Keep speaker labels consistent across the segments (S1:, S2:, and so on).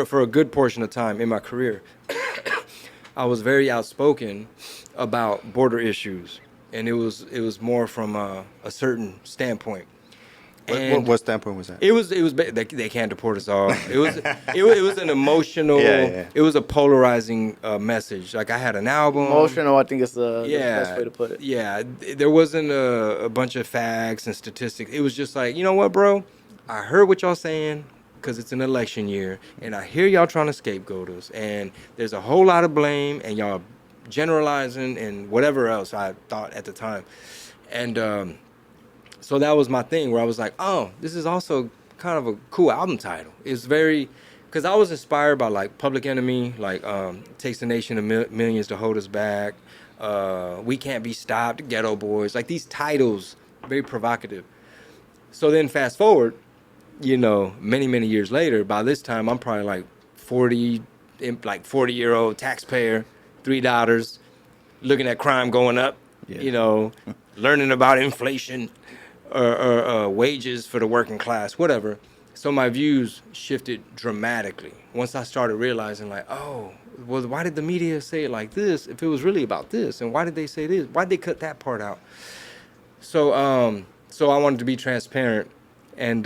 S1: for a good portion of time in my career, I was very outspoken about border issues, and it was more from a certain standpoint. And
S2: What standpoint was that?
S1: they can't deport us all. It was an emotional.
S2: Yeah.
S1: It was a polarizing message. Like I had an album.
S3: Emotional, I think is the best
S1: Yeah,
S3: way to put it.
S1: yeah. There wasn't a bunch of facts and statistics. It was just like, you know what, bro? I heard what y'all saying because it's an election year, and I hear y'all trying to scapegoat us, and there's a whole lot of blame, and y'all generalizing and whatever else I thought at the time, and so that was my thing where I was like, oh, this is also kind of a cool album title. It's very, because I was inspired by like Public Enemy, like Takes the Nation of Millions to Hold Us Back, We Can't Be Stopped, Ghetto Boys, like these titles, very provocative. So then fast forward, many, many years later, by this time I'm probably like 40-year-old taxpayer, 3 daughters, looking at crime going up, learning about inflation, or wages for the working class, whatever. So my views shifted dramatically once I started realizing, like, oh, well, why did the media say it like this if it was really about this? And why did they say this? Why did they cut that part out? So so I wanted to be transparent and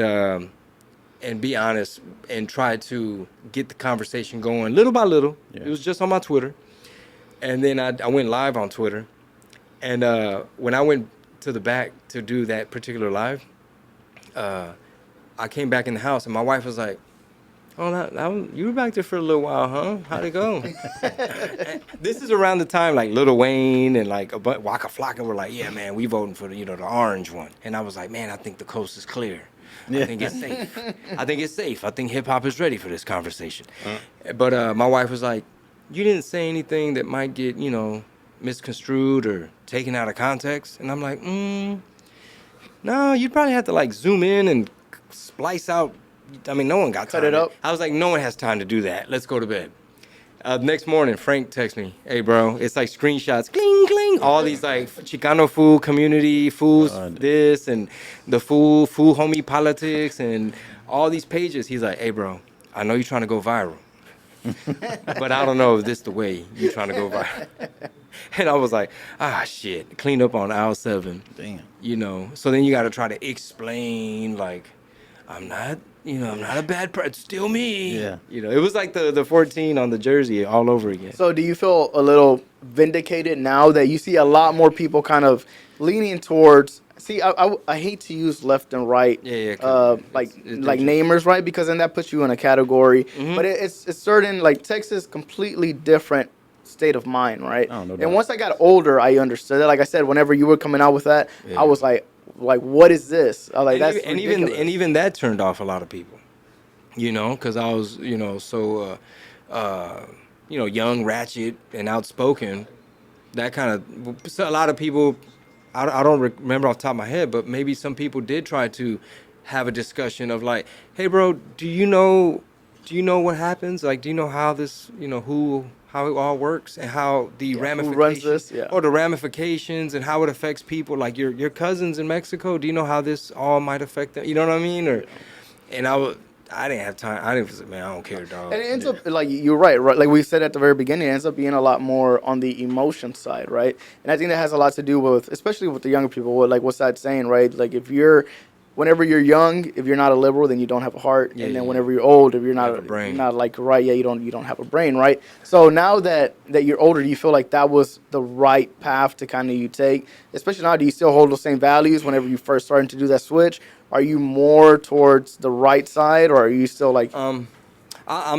S1: be honest and try to get the conversation going little by little. Yeah. It was just on my Twitter. And then I went live on Twitter. And when I went to the back to do that particular live, I came back in the house and my wife was like, oh, you were back there for a little while, huh? How'd it go? This is around the time like Lil Wayne and like Waka Flocka were like, yeah, man, we voting for the orange one. And I was like, man, I think the coast is clear. I think it's safe. I think hip hop is ready for this conversation. But my wife was like, you didn't say anything that might get, misconstrued or taken out of context. And I'm like, no, you'd probably have to like zoom in and splice out. I mean, no one got time.
S3: Cut it up.
S1: I was like, no one has time to do that. Let's go to bed. Next morning, Frank texts me, hey, bro, it's like screenshots, cling, cling, all these like Chicano food community, fools, this, and the food homie politics, and all these pages. He's like, hey, bro, I know you're trying to go viral, but I don't know if this the way you're trying to go viral. And I was like, shit, clean up on aisle 7.
S2: Damn.
S1: So then you got to try to explain, like, I'm not a bad person. It's still me.
S2: Yeah.
S1: It was like the 14 on the jersey all over again.
S3: So do you feel a little vindicated now that you see a lot more people kind of leaning towards? See, I hate to use left and right, like namers, right? Because then that puts you in a category. Mm-hmm. But it's certain, like Texas, completely different state of mind, right?
S2: Oh, no doubt.
S3: And once I got older, I understood that. Like I said, whenever you were coming out with that, I was like, what is this? I was like, that's ridiculous.
S1: Even that turned off a lot of people, because I was, so, young, ratchet, and outspoken. That kind of, so a lot of people, I don't remember off the top of my head, but maybe some people did try to have a discussion of like, hey, bro, do you know what happens? Like, do you know how this, how it all works and how the ramifications,
S3: who runs this?
S1: or the ramifications and how it affects people, like your cousins in Mexico. Do you know how this all might affect them? You know what I mean? And I didn't have time. I don't care, dog.
S3: And it ends up, like, you're right. Like we said at the very beginning, it ends up being a lot more on the emotion side, right? And I think that has a lot to do with, especially with the younger people, like what's that saying, right? Like whenever you're young, if you're not a liberal, then you don't have a heart. And then whenever you're old, if you're not like right, you don't have a brain, right? So now that you're older, do you feel like that was the right path to kind of you take? Especially now, do you still hold those same values whenever you first starting to do that switch? Are you more towards the right side, or are you still like?
S1: I'm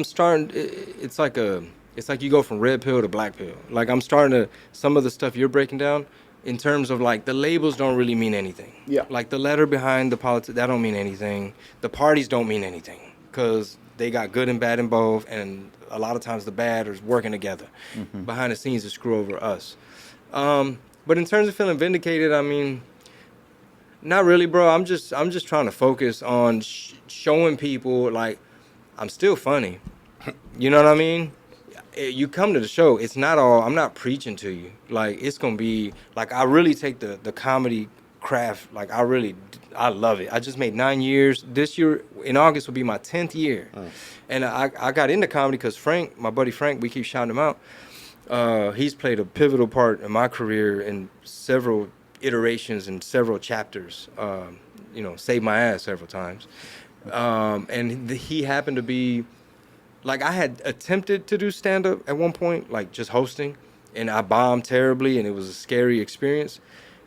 S1: starting. It's like you go from red pill to black pill. Like I'm starting to, some of the stuff you're breaking down, in terms of like the labels don't really mean anything.
S3: Yeah.
S1: Like the letter behind the politics, that don't mean anything. The parties don't mean anything because they got good and bad in both, and a lot of times the bad is working together. Mm-hmm. Behind the scenes to screw over us. But in terms of feeling vindicated, I mean, not really, bro. I'm just trying to focus on showing people like I'm still funny. You know what I mean? You come to the show, it's not all, I'm not preaching to you. Like, it's going to be, like, I really take the comedy craft, like, I really I love it. I just made 9 years. This year in August will be my 10th year, and I got into comedy because Frank, my buddy Frank, we keep shouting him out. He's played a pivotal part in my career in several iterations and several chapters. Saved my ass several times. And he happened to be, like, I had attempted to do stand-up at one point, like just hosting, and I bombed terribly, and it was a scary experience.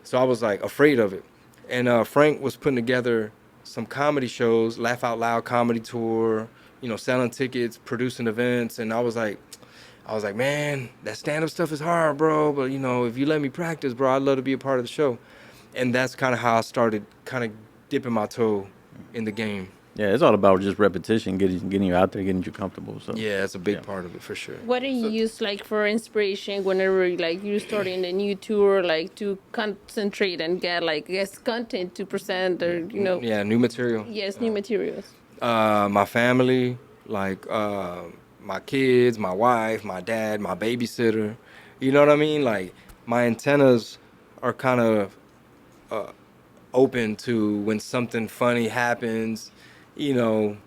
S1: So I was like afraid of it. And Frank was putting together some comedy shows, Laugh Out Loud comedy tour, selling tickets, producing events, and I was like, man, that stand-up stuff is hard, bro. But if you let me practice, bro, I'd love to be a part of the show. And that's kind of how I started kind of dipping my toe in the game.
S2: Yeah, it's all about just repetition, getting you out there, getting you comfortable. So
S1: yeah, it's a big part of it for sure.
S4: What do you use like for inspiration whenever like you're starting a new tour, like to concentrate and get like content to present or
S1: Yeah, new material.
S4: Yes, new materials.
S1: My family, like my kids, my wife, my dad, my babysitter. You know what I mean? Like my antennas are kind of open to when something funny happens. You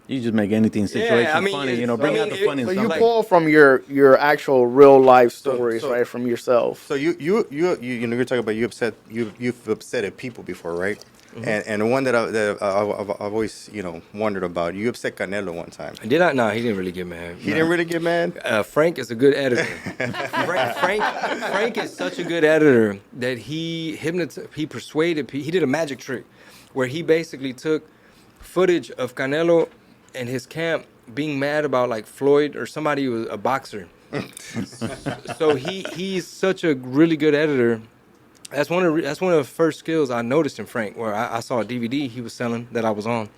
S2: just make anything situation funny. Bring out the funny.
S3: So you pull from your actual real life stories, right, from yourself.
S5: So you're talking about you've upset people before, right? Mm-hmm. And the one that I've always wondered about, you upset Canelo one time.
S1: Did I? No, he didn't really get mad.
S5: He didn't really get mad.
S1: Frank is a good editor. Frank is such a good editor that he persuaded people. He did a magic trick where he basically took footage of Canelo and his camp being mad about like Floyd or somebody who was a boxer. So he's such a really good editor. That's one of the first skills I noticed in Frank, where I saw a DVD he was selling that I was on.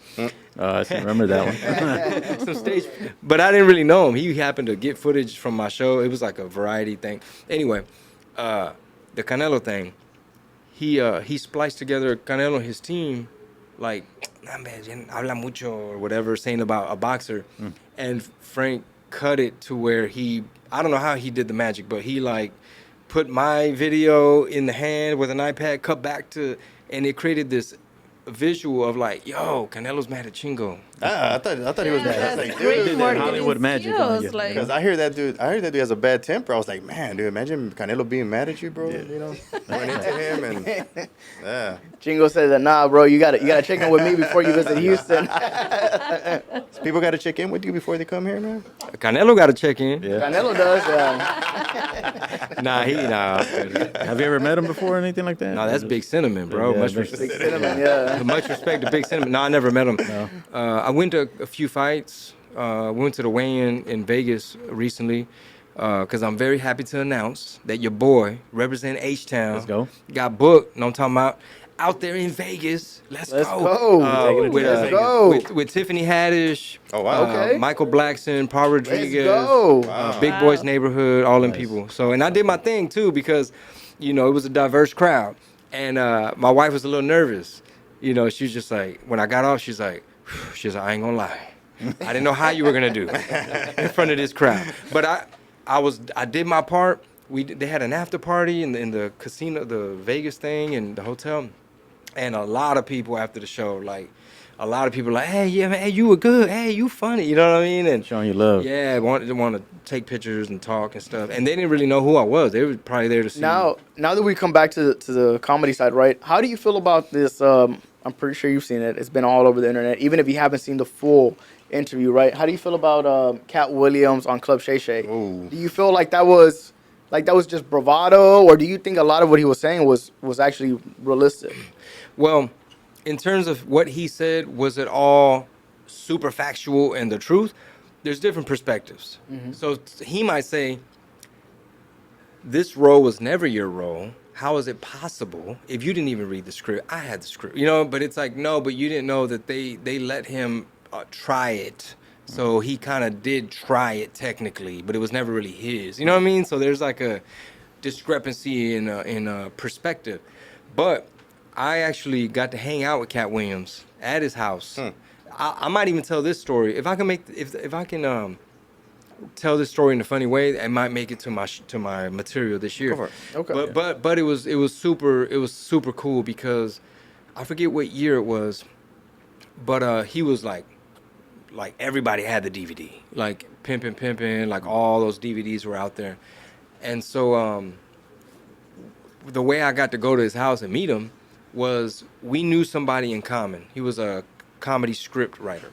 S2: I remember that one.
S1: Some stage, but I didn't really know him. He happened to get footage from my show. It was like a variety thing. Anyway, the Canelo thing, he spliced together Canelo and his team, like, habla mucho or whatever, saying about a boxer, and Frank cut it to where I don't know how he did the magic, but he like put my video in the hand with an iPad, cut back to, and it created this visual of like, yo, Canelo's mad at Chingo.
S5: I thought he was mad. I was like,
S4: great
S5: dude,
S2: Hollywood magic on you.
S5: Because I heard that dude has a bad temper. I was like, man, dude, imagine Canelo being mad at you, bro. Run into him and yeah.
S3: Chingo said that, nah, bro, you gotta check in with me before you visit Houston.
S5: So people got to check in with you before they come here, man.
S1: Canelo got to check in.
S2: Yeah.
S3: Canelo does.
S1: Nah.
S2: Have you ever met him before or anything like that?
S1: No, that's Big Cinnamon, bro.
S2: Yeah,
S1: Much
S2: Big
S1: respect.
S3: Cinnamon, yeah.
S1: Much respect to Big Cinnamon. No, I never met him.
S2: No.
S1: I went to a few fights. Went to the weigh-in in Vegas recently because I'm very happy to announce that your boy, representing H-Town,
S2: Let's go.
S1: got booked. No, I'm talking about out there in Vegas. Let's go.
S3: Let's go.
S1: With Tiffany Haddish.
S5: Oh, wow.
S3: Okay.
S1: Michael Blackson, Paul Rodriguez.
S3: go.
S1: Big Boys Neighborhood, all them people. So, and I did my thing too because, it was a diverse crowd. And my wife was a little nervous. She was just like, when I got off, she's like, I ain't gonna lie. I didn't know how you were gonna do in front of this crowd. But I did my part. They had an after party in the casino, the Vegas thing, and the hotel. And a lot of people after the show, like, hey, yeah, man, hey, you were good. Hey, you funny. You know what I mean? And
S2: Showing you love.
S1: yeah, want to take pictures and talk and stuff. And they didn't really know who I was. They were probably there to see.
S3: Now that we come back to the comedy side, right? How do you feel about this? I'm pretty sure you've seen it. It's been all over the internet, even if you haven't seen the full interview, right? How do you feel about Cat Williams on Club Shay Shay?
S5: Ooh.
S3: Do you feel like that was just bravado, or do you think a lot of what he was saying was actually realistic?
S1: Well, in terms of what he said, was it all super factual and the truth? There's different perspectives. Mm-hmm. So he might say, this role was never your role. How is it possible if you didn't even read the script? I had the script, but it's like, no, but you didn't know that they let him try it. So he kind of did try it technically, but it was never really his. You know what I mean? So there's like a discrepancy in perspective. But I actually got to hang out with Cat Williams at his house. I might even tell this story if I can tell this story in a funny way. I might make it to my material this year.
S3: Okay.
S1: But it was super cool because I forget what year it was, but he was like everybody had the DVD, like Pimpin', like all those DVDs were out there. And so the way I got to go to his house and meet him was we knew somebody in common. He was a comedy script writer.